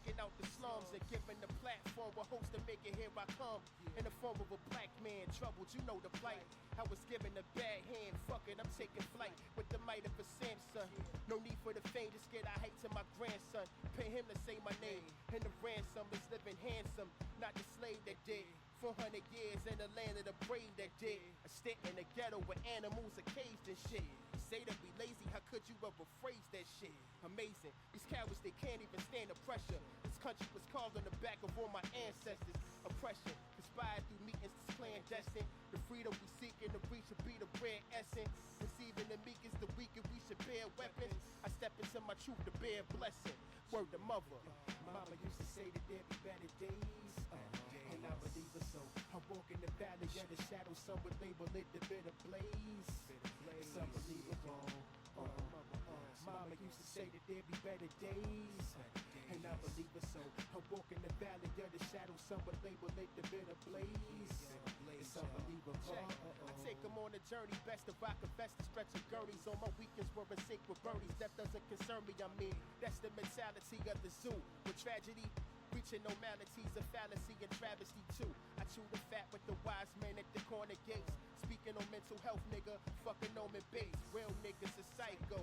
taking out the slums and giving the platform a host to make it here I come. In the form of a black man, troubled, you know the plight. I was given a bad hand, fuck it, I'm taking flight with the might of a Samson. No need for the fame, just get I hate to my grandson. Pay him to say my name, and the ransom is living handsome, not the slave that did. 400 years in the land of the brave that did. A stint in the ghetto where animals are caged and shit. You say that we lazy, how could you ever phrase that shit? Amazing, these cowards, they can't even stand the pressure. This country was carved on the back of all my ancestors. Oppression, conspired through meetings that's clandestine. The freedom we seek in the reach should be the rare essence. Receiving the meek is the weak and we should bear weapons. I step into my truth to bear blessing. Word to mother. Mama used to say that there'd be better days, and I believe it so. I walk in the valley of the shadow, some would label it the bitter blaze. It's unbelievable. Mama used to say that there'd be better days, and I believe it so. I walk in the valley of the shadow, some would label it the bitter blaze. It's unbelievable. I take them on a journey, best if I confess to stretching gurneys. On my weekends we're in sync with birdies, that doesn't concern me, I mean, that's the mentality of the zoo. With tragedy, reaching normality's a fallacy and travesty too. I chew the fat with the wise men at the corner gates. Speaking on mental health, nigga, fucking Norman Bates. Real niggas are psycho.